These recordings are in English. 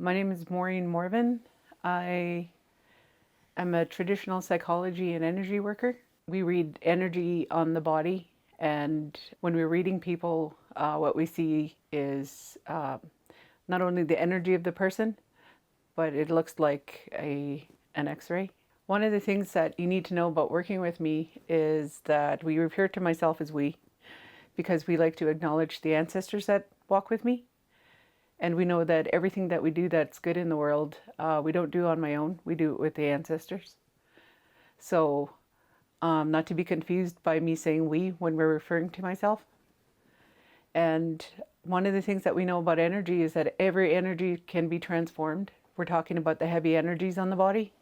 My name is Maureen Morven. I am a traditional psychology and energy worker. We read energy on the body, and when we're reading people, what we see is not only the energy of the person, but it looks like an X-ray. One of the things that you need to know about working with me is that we refer to myself as we, because we like to acknowledge the ancestors that walk with me. And we know that everything that we do that's good in the world, we don't do on my own. We do it with the ancestors. So, not to be confused by me saying we when we're referring to myself. And one of the things that we know about energy is that every energy can be transformed. We're talking about the heavy energies on the body.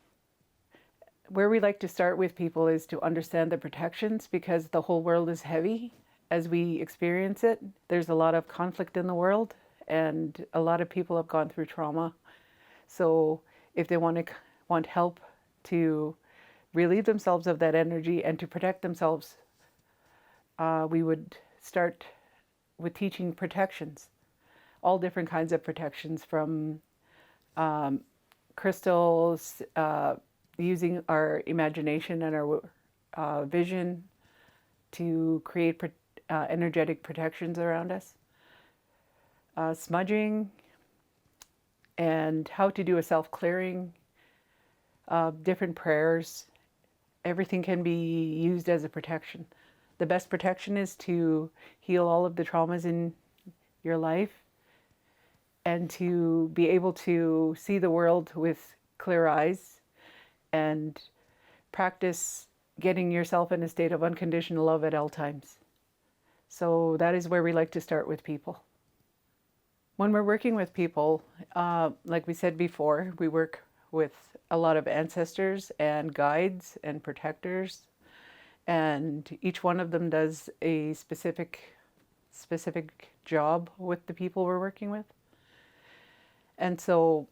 Where we like to start with people is to understand the protections, because the whole world is heavy as we experience it. There's a lot of conflict in the world, and a lot of people have gone through trauma. So if they want help to relieve themselves of that energy and to protect themselves, we would start with teaching protections, all different kinds of protections, from crystals, using our imagination and our vision to create energetic protections around us, smudging, and how to do a self-clearing, different prayers. Everything can be used as a protection. The best protection is to heal all of the traumas in your life and to be able to see the world with clear eyes and practice getting yourself in a state of unconditional love at all times. So that is where we like to start with people. When we're working with people, like we said before, we work with a lot of ancestors and guides and protectors, and each one of them does a specific job with the people we're working with. And so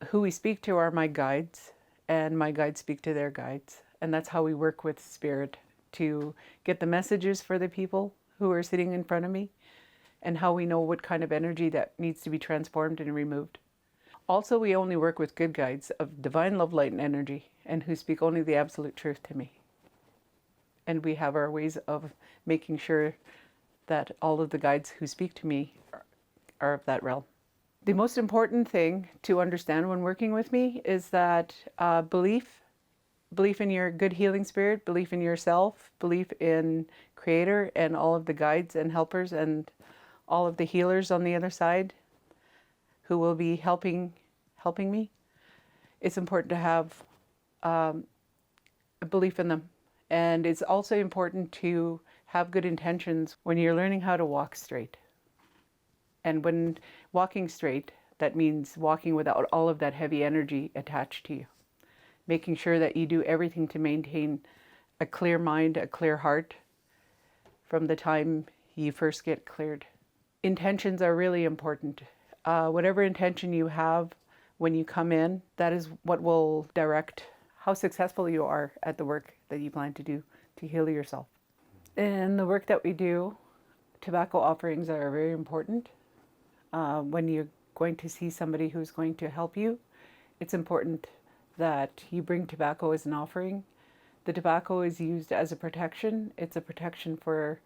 who we speak to are my guides, and my guides speak to their guides. And that's how we work with spirit, to get the messages for the people who are sitting in front of me, and how we know what kind of energy that needs to be transformed and removed. Also, we only work with good guides of divine love, light, and energy, and who speak only the absolute truth to me. And we have our ways of making sure that all of the guides who speak to me are of that realm. The most important thing to understand when working with me is that belief in your good healing spirit, belief in yourself, belief in Creator and all of the guides and helpers and all of the healers on the other side who will be helping me. It's important to have a belief in them. And it's also important to have good intentions when you're learning how to walk straight. And when walking straight, that means walking without all of that heavy energy attached to you. Making sure that you do everything to maintain a clear mind, a clear heart from the time you first get cleared. Intentions are really important. Whatever intention you have when you come in, that is what will direct how successful you are at the work that you plan to do to heal yourself. In the work that we do, tobacco offerings are very important. When you're going to see somebody who's going to help you, it's important that you bring tobacco as an offering. The tobacco is used as a protection. It's a protection for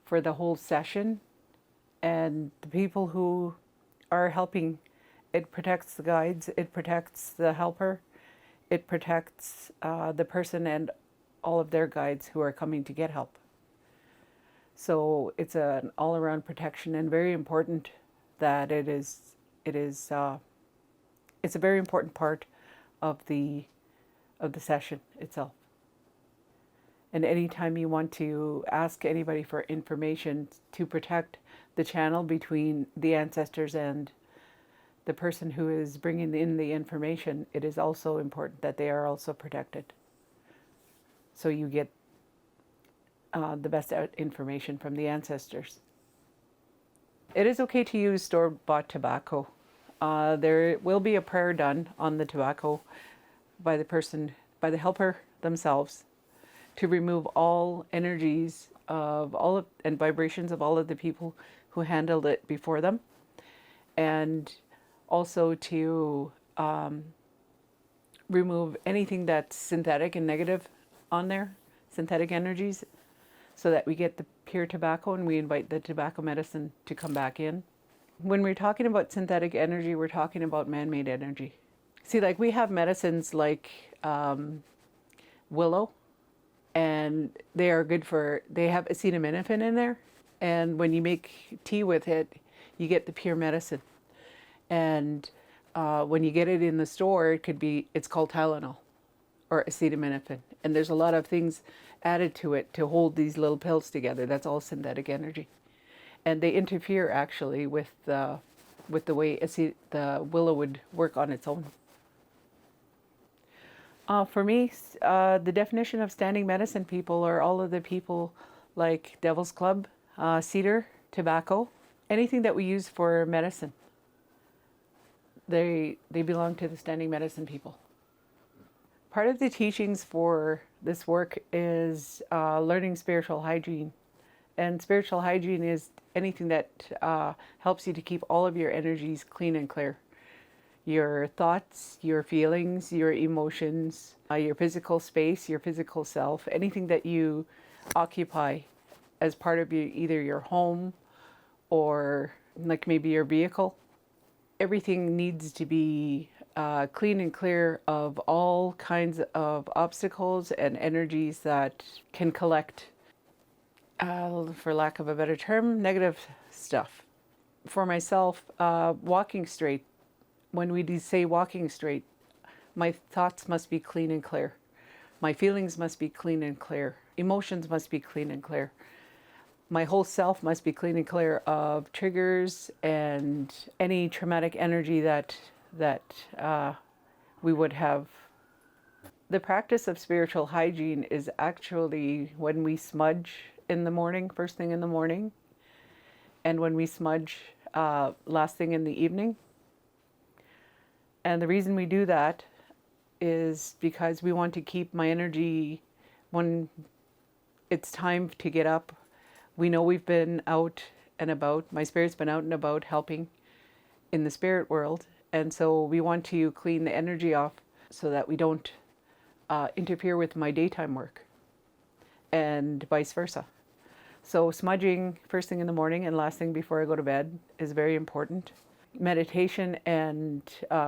the whole session. And the people who are helping, it protects the guides, it protects the helper, it protects the person and all of their guides who are coming to get help. So it's an all-around protection, and very important that it's a very important part of the session itself. And anytime you want to ask anybody for information to protect the channel between the ancestors and the person who is bringing in the information, it is also important that they are also protected. So you get the best information from the ancestors. It is okay to use store-bought tobacco. There will be a prayer done on the tobacco by the helper themselves, to remove all energies of and vibrations of all of the people who handled it before them. and also to remove anything that's synthetic and negative on there, synthetic energies, so that we get the pure tobacco and we invite the tobacco medicine to come back in. When we're talking about synthetic energy, we're talking about man-made energy. See, like we have medicines like willow, and they are good for, they have acetaminophen in there. And when you make tea with it, you get the pure medicine. And when you get it in the store, it's called Tylenol or acetaminophen. And there's a lot of things added to it to hold these little pills together. That's all synthetic energy. And they interfere actually with the way the willow would work on its own. For me, the definition of standing medicine people are all of the people like Devil's Club, cedar, tobacco, anything that we use for medicine. They belong to the standing medicine people. Part of the teachings for this work is learning spiritual hygiene. And spiritual hygiene is anything that helps you to keep all of your energies clean and clear. Your thoughts, your feelings, your emotions, your physical space, your physical self, anything that you occupy as part of either your home or like maybe your vehicle. Everything needs to be clean and clear of all kinds of obstacles and energies that can collect, for lack of a better term, negative stuff. For myself, walking straight, when we say walking straight, my thoughts must be clean and clear. My feelings must be clean and clear. Emotions must be clean and clear. My whole self must be clean and clear of triggers and any traumatic energy that we would have. The practice of spiritual hygiene is actually when we smudge in the morning, first thing in the morning, and when we smudge last thing in the evening. And the reason we do that is because we want to keep my energy when it's time to get up. We know we've been out and about. My spirit's been out and about helping in the spirit world. And so we want to clean the energy off so that we don't interfere with my daytime work and vice versa. So smudging first thing in the morning and last thing before I go to bed is very important. Meditation and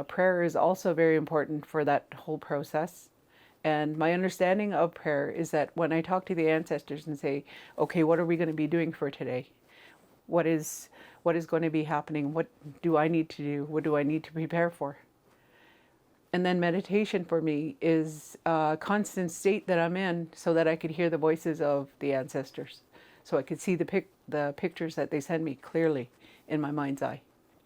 prayer is also very important for that whole process. And my understanding of prayer is that when I talk to the ancestors and say, okay, what are we going to be doing for today? What is going to be happening? What do I need to do? What do I need to prepare for? And then meditation for me is a constant state that I'm in so that I could hear the voices of the ancestors. So I could see the pictures that they send me clearly in my mind's eye.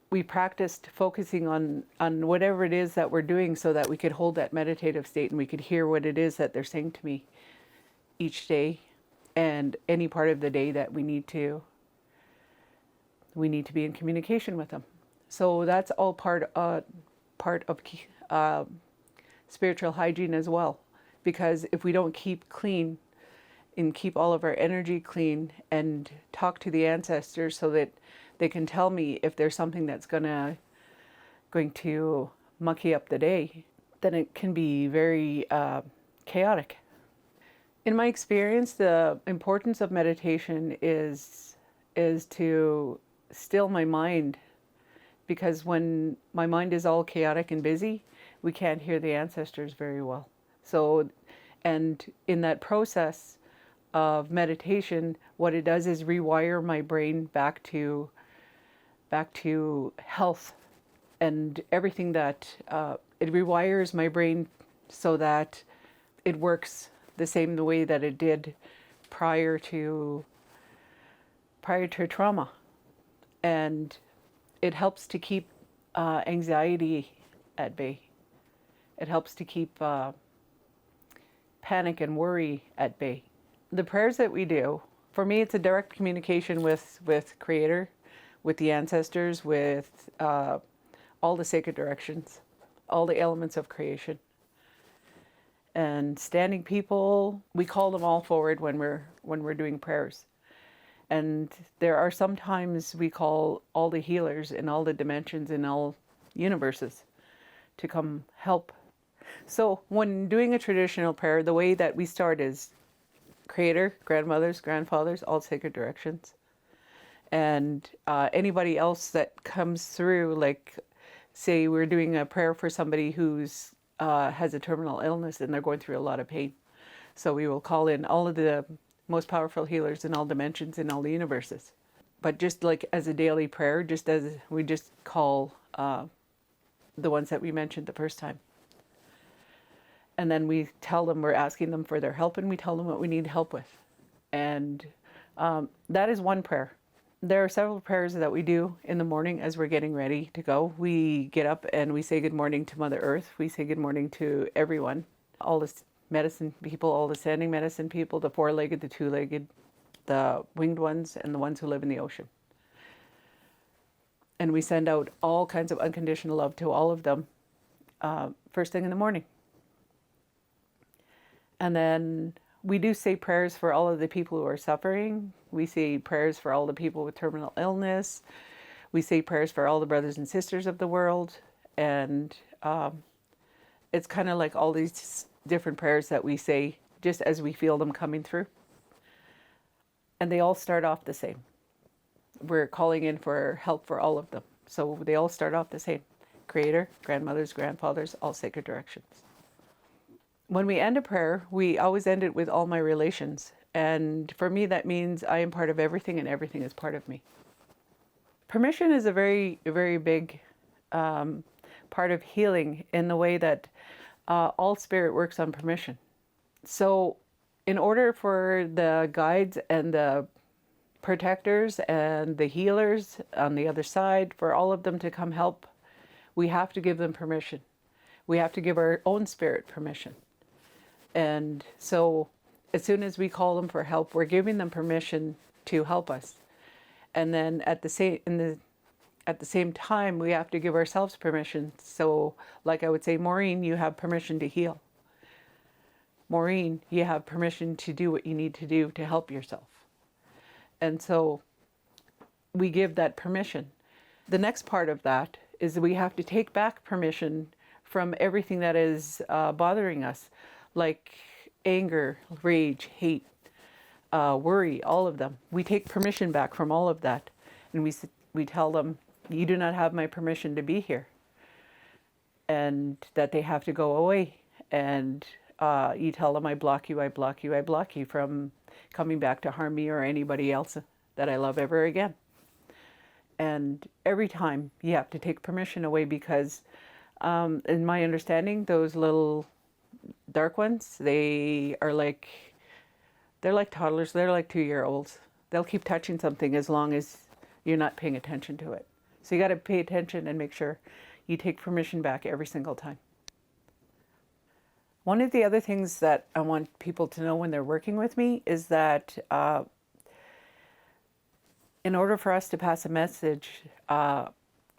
We practiced focusing on whatever it is that we're doing so that we could hold that meditative state and we could hear what it is that they're saying to me each day and any part of the day that we need to be in communication with them. So that's all part of spiritual hygiene as well. Because if we don't keep clean and keep all of our energy clean and talk to the ancestors so that they can tell me if there's something that's going to mucky up the day, then it can be very chaotic. In my experience, the importance of meditation is to still my mind, because when my mind is all chaotic and busy, we can't hear the ancestors very well. So, and in that process of meditation, what it does is rewire my brain back to health and everything that it rewires my brain so that it works the same the way that it did prior to trauma. And it helps to keep anxiety at bay. It helps to keep panic and worry at bay. The prayers that we do, for me, it's a direct communication with Creator, with the ancestors, with all the sacred directions, all the elements of creation. And standing people, we call them all forward when we're doing prayers. And there are sometimes we call all the healers in all the dimensions in all universes to come help. So when doing a traditional prayer, the way that we start is Creator, grandmothers, grandfathers, all sacred directions. And anybody else that comes through, like say we're doing a prayer for somebody who's has a terminal illness and they're going through a lot of pain. So we will call in all of the most powerful healers in all dimensions in all the universes. But just like as a daily prayer, just as we just call the ones that we mentioned the first time. And then we tell them we're asking them for their help, and we tell them what we need help with. And that is one prayer. There are several prayers that we do in the morning as we're getting ready to go. We get up and we say good morning to Mother Earth. We say good morning to everyone, all the medicine people, all the standing medicine people, the four-legged, the two-legged, the winged ones, and the ones who live in the ocean. And we send out all kinds of unconditional love to all of them first thing in the morning. And then we do say prayers for all of the people who are suffering. We say prayers for all the people with terminal illness. We say prayers for all the brothers and sisters of the world. And it's kind of like all these different prayers that we say just as we feel them coming through. And they all start off the same. We're calling in for help for all of them. So they all start off the same. Creator, grandmothers, grandfathers, all sacred directions. When we end a prayer, we always end it with all my relations. And for me, that means I am part of everything and everything is part of me. Permission is a very, very big part of healing in the way that all spirit works on permission. So in order for the guides and the protectors and the healers on the other side, for all of them to come help, we have to give them permission. We have to give our own spirit permission. And so as soon as we call them for help, we're giving them permission to help us. And then at the same time, we have to give ourselves permission. So like I would say, Maureen, you have permission to heal. Maureen, you have permission to do what you need to do to help yourself. And so we give that permission. The next part of that is that we have to take back permission from everything that is bothering us, like anger, rage, hate, worry, all of them. We take permission back from all of that. And we tell them, you do not have my permission to be here. And that they have to go away. And you tell them, I block you, I block you, I block you from coming back to harm me or anybody else that I love ever again. And every time you have to take permission away because in my understanding, those little dark ones, they're like toddlers. They're like 2-year-olds. They'll keep touching something as long as you're not paying attention to it. So you got to pay attention and make sure you take permission back every single time. One of the other things that I want people to know when they're working with me is that in order for us to pass a message,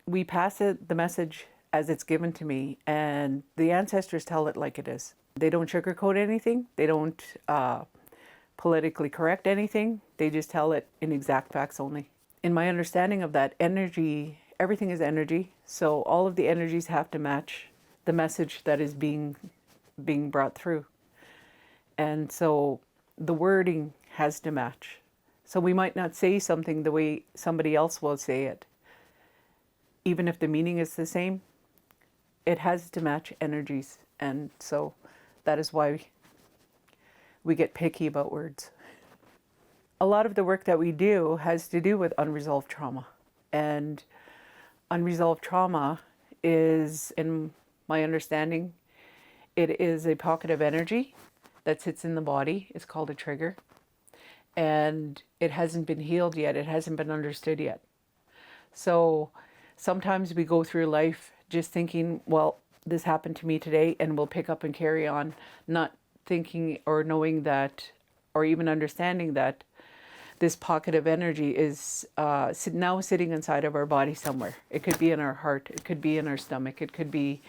we pass the message as it's given to me, and the ancestors tell it like it is. They don't sugarcoat anything. They don't politically correct anything. They just tell it in exact facts only. In my understanding of that, energy, everything is energy. So all of the energies have to match the message that is being brought through. And so the wording has to match. So we might not say something the way somebody else will say it. Even if the meaning is the same, it has to match energies. And so that is why we get picky about words. A lot of the work that we do has to do with unresolved trauma. And unresolved trauma is, in my understanding, it is a pocket of energy that sits in the body. It's called a trigger. And it hasn't been healed yet. It hasn't been understood yet. So sometimes we go through life just thinking, well, this happened to me today, and we'll pick up and carry on, not thinking or knowing that, or even understanding that this pocket of energy is now sitting inside of our body somewhere. It could be in our heart. It could be in our stomach. It could be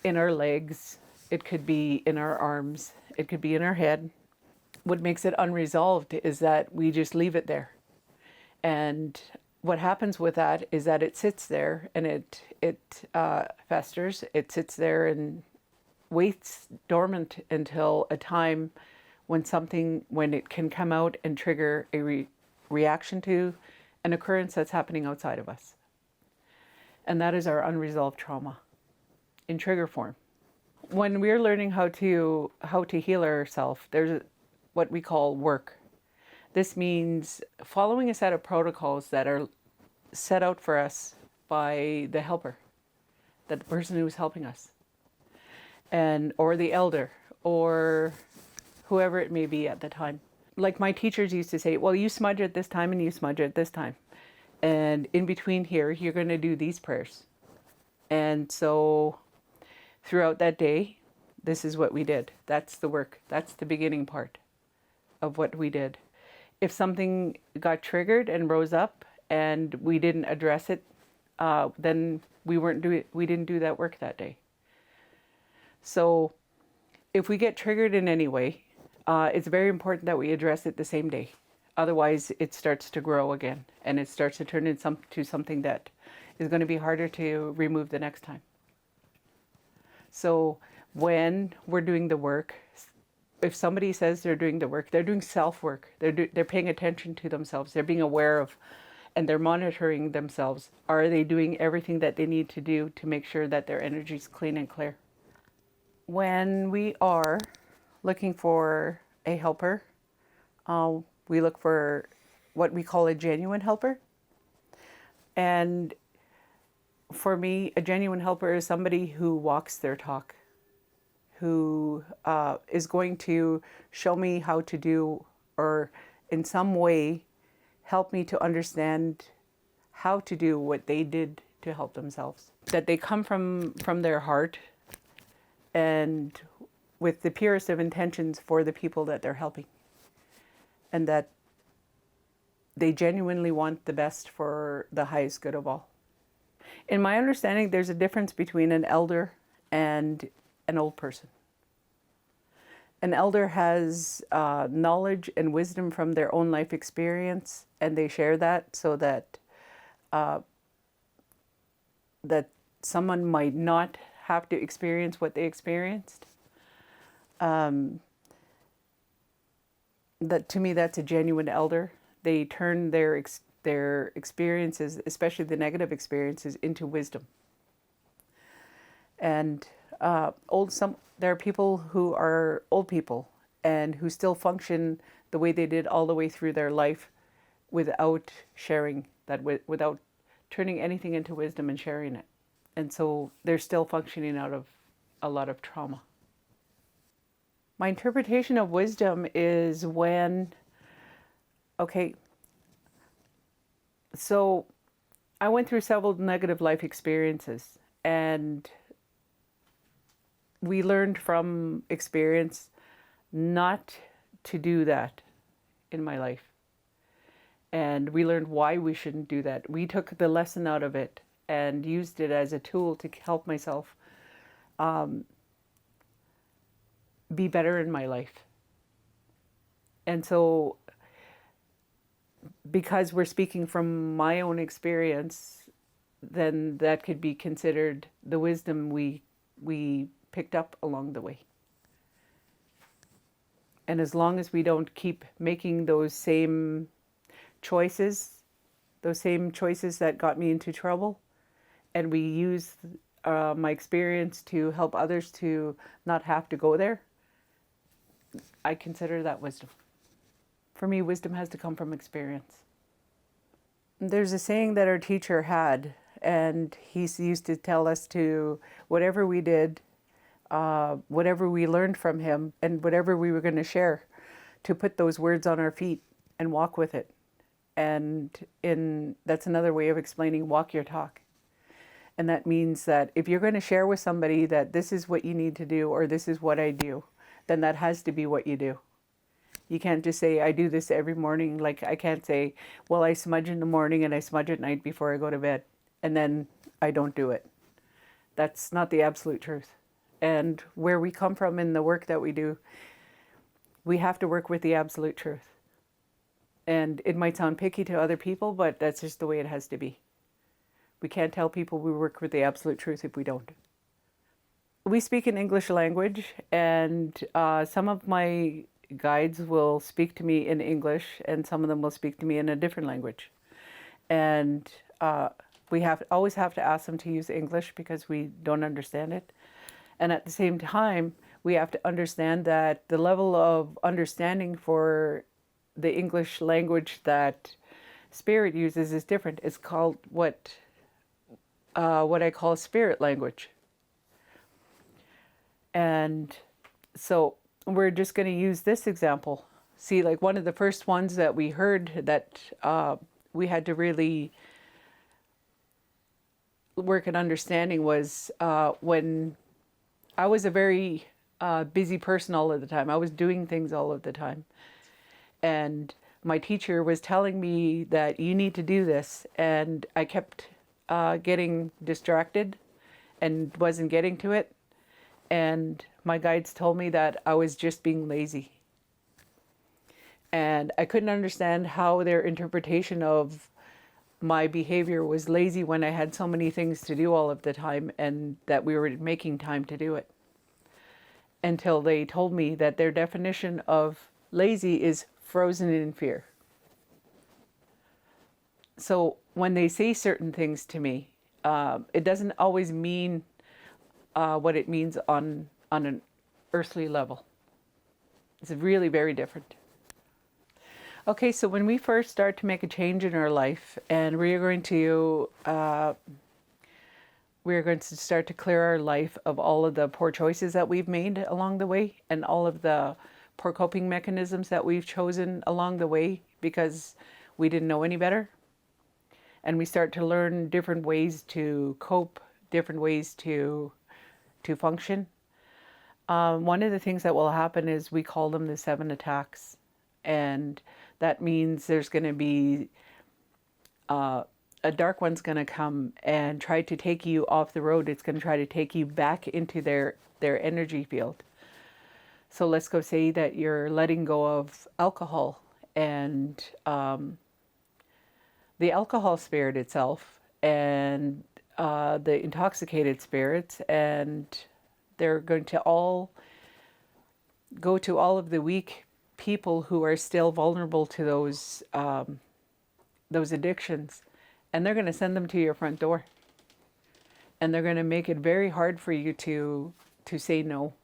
in our legs. It could be in our arms. It could be in our head. What makes it unresolved is that we just leave it there. And what happens with that is that it sits there and it festers. It sits there and waits dormant until a time when it can come out and trigger a reaction to an occurrence that's happening outside of us. And that is our unresolved trauma in trigger form. When we're learning how to heal ourselves, there's what we call work. This means following a set of protocols that are set out for us by the helper, the person who's helping us, and or the elder, or whoever it may be at the time. Like my teachers used to say, well, you smudge at this time and you smudge at this time. And in between here, you're going to do these prayers. And so throughout that day, this is what we did. That's the work. That's the beginning part of what we did. If something got triggered and rose up and we didn't address it, then we didn't do that work that day. So if we get triggered in any way, it's very important that we address it the same day. Otherwise, it starts to grow again and it starts to turn into something that is going to be harder to remove the next time. So when we're doing the work, if somebody says they're doing the work, they're doing self-work. They're paying attention to themselves. They're being aware of, and they're monitoring themselves. Are they doing everything that they need to do to make sure that their energy is clean and clear? When we are looking for a helper, we look for what we call a genuine helper. And for me, a genuine helper is somebody who walks their talk, who is going to show me how to do, or in some way help me to understand how to do what they did to help themselves. That they come from their heart and with the purest of intentions for the people that they're helping. And that they genuinely want the best for the highest good of all. In my understanding, there's a difference between an elder and an old person. An elder has knowledge and wisdom from their own life experience, and they share that so that that someone might not have to experience what they experienced. That to me, that's a genuine elder. They turn their experiences, especially the negative experiences, into wisdom. And there are people who are old people and who still function the way they did all the way through their life without sharing that, without turning anything into wisdom and sharing it. And so they're still functioning out of a lot of trauma. My interpretation of wisdom is when, okay, so I went through several negative life experiences, and we learned from experience not to do that in my life. And we learned why we shouldn't do that. We took the lesson out of it and used it as a tool to help myself be better in my life. And so, because we're speaking from my own experience, then that could be considered the wisdom we picked up along the way. And as long as we don't keep making those same choices that got me into trouble, and we use my experience to help others to not have to go there, I consider that wisdom. For me, wisdom has to come from experience. There's a saying that our teacher had, and he used to tell us to, whatever we did, whatever we learned from him, and whatever we were going to share, to put those words on our feet and walk with it. And that's another way of explaining walk your talk. And that means that if you're going to share with somebody that this is what you need to do, or this is what I do, then that has to be what you do. You can't just say, I do this every morning. Like, I can't say, well, I smudge in the morning and I smudge at night before I go to bed, and then I don't do it. That's not the absolute truth. And where we come from in the work that we do, we have to work with the absolute truth. And it might sound picky to other people, but that's just the way it has to be. We can't tell people we work with the absolute truth if we don't. We speak an English language, and some of my guides will speak to me in English, and some of them will speak to me in a different language. And we always have to ask them to use English because we don't understand it. And at the same time, we have to understand that the level of understanding for the English language that Spirit uses is different. It's called what I call spirit language. And so we're just going to use this example. See, like one of the first ones that we heard that we had to really work at understanding was when I was a very busy person all of the time. I was doing things all of the time. And my teacher was telling me that you need to do this. And I kept getting distracted and wasn't getting to it. And my guides told me that I was just being lazy. And I couldn't understand how their interpretation of my behavior was lazy when I had so many things to do all of the time and that we were making time to do it. Until they told me that their definition of lazy is frozen in fear. So when they say certain things to me, it doesn't always mean what it means on an earthly level. It's really very different. Okay, so when we first start to make a change in our life, and we're going to start to clear our life of all of the poor choices that we've made along the way, and all of the poor coping mechanisms that we've chosen along the way because we didn't know any better. And we start to learn different ways to cope, different ways to function. One of the things that will happen is we call them the 7 attacks. And that means there's going to be a dark one's going to come and try to take you off the road. It's going to try to take you back into their energy field. So let's go say that you're letting go of alcohol, and the alcohol spirit itself and the intoxicated spirits, and they're going to all go to all of the weak people who are still vulnerable to those addictions, and they're going to send them to your front door, and they're going to make it very hard for you to say no.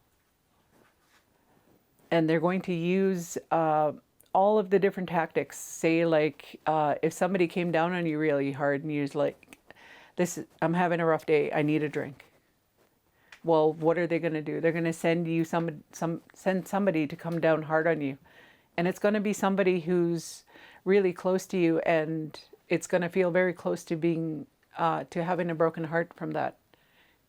And they're going to use all of the different tactics. Say like if somebody came down on you really hard and you're like, I'm having a rough day, I need a drink. Well, what are they going to do? They're going to send you send somebody to come down hard on you. And it's going to be somebody who's really close to you, and it's going to feel very close to being to having a broken heart from that.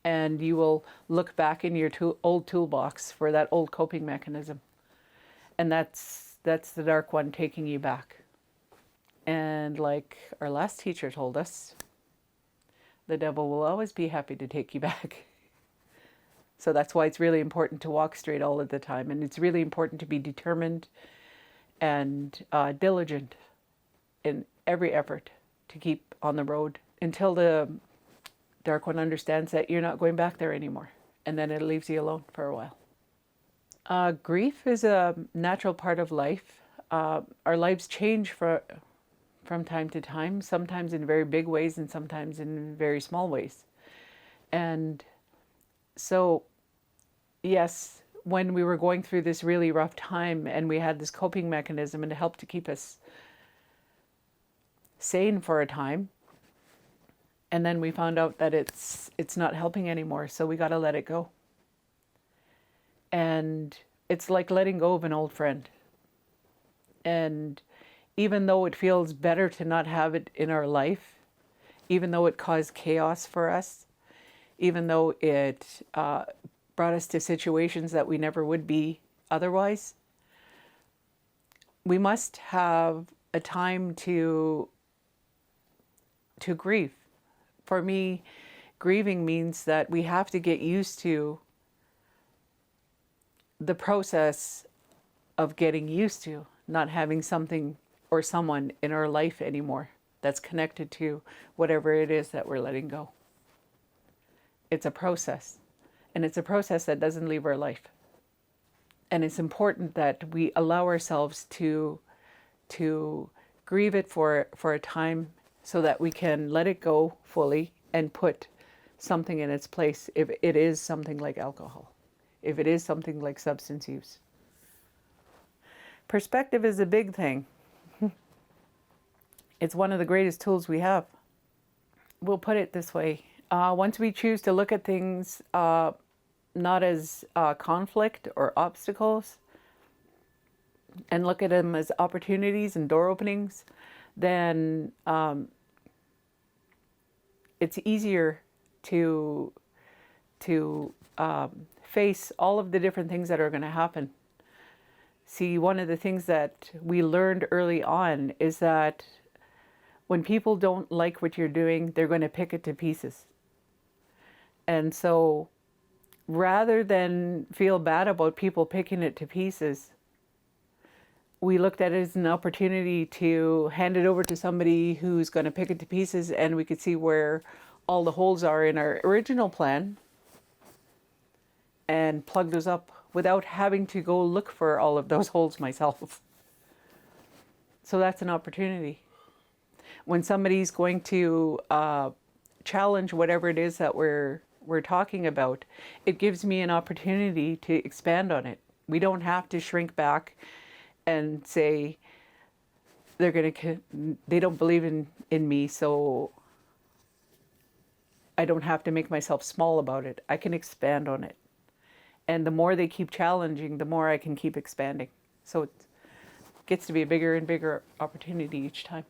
And you will look back in your old toolbox for that old coping mechanism. And that's the dark one taking you back. And like our last teacher told us, the devil will always be happy to take you back. So that's why it's really important to walk straight all of the time. And it's really important to be determined and diligent in every effort to keep on the road until the dark one understands that you're not going back there anymore. And then it leaves you alone for a while. Grief is a natural part of life. Our lives change from time to time, sometimes in very big ways and sometimes in very small ways. And so, yes, when we were going through this really rough time and we had this coping mechanism and it helped to keep us sane for a time, and then we found out that it's not helping anymore, so we got to let it go. And it's like letting go of an old friend. And even though it feels better to not have it in our life, even though it caused chaos for us, even though it brought us to situations that we never would be otherwise, we must have a time to grieve. For me, grieving means that we have to get used to the process of getting used to not having something or someone in our life anymore that's connected to whatever it is that we're letting go. It's a process, and it's a process that doesn't leave our life. And it's important that we allow ourselves to grieve it for a time so that we can let it go fully and put something in its place if it is something like alcohol, if it is something like substance use. Perspective is a big thing. It's one of the greatest tools we have. We'll put it this way. Once we choose to look at things not as conflict or obstacles, and look at them as opportunities and door openings, then it's easier to face all of the different things that are going to happen. See, one of the things that we learned early on is that when people don't like what you're doing, they're going to pick it to pieces. And so rather than feel bad about people picking it to pieces, we looked at it as an opportunity to hand it over to somebody who's going to pick it to pieces, and we could see where all the holes are in our original plan and plug those up without having to go look for all of those holes myself. So that's an opportunity. When somebody's going to challenge whatever it is that we're talking about, it gives me an opportunity to expand on it. We don't have to shrink back and say they don't believe in me, so I don't have to make myself small about it. I can expand on it. And the more they keep challenging, the more I can keep expanding. So it gets to be a bigger and bigger opportunity each time.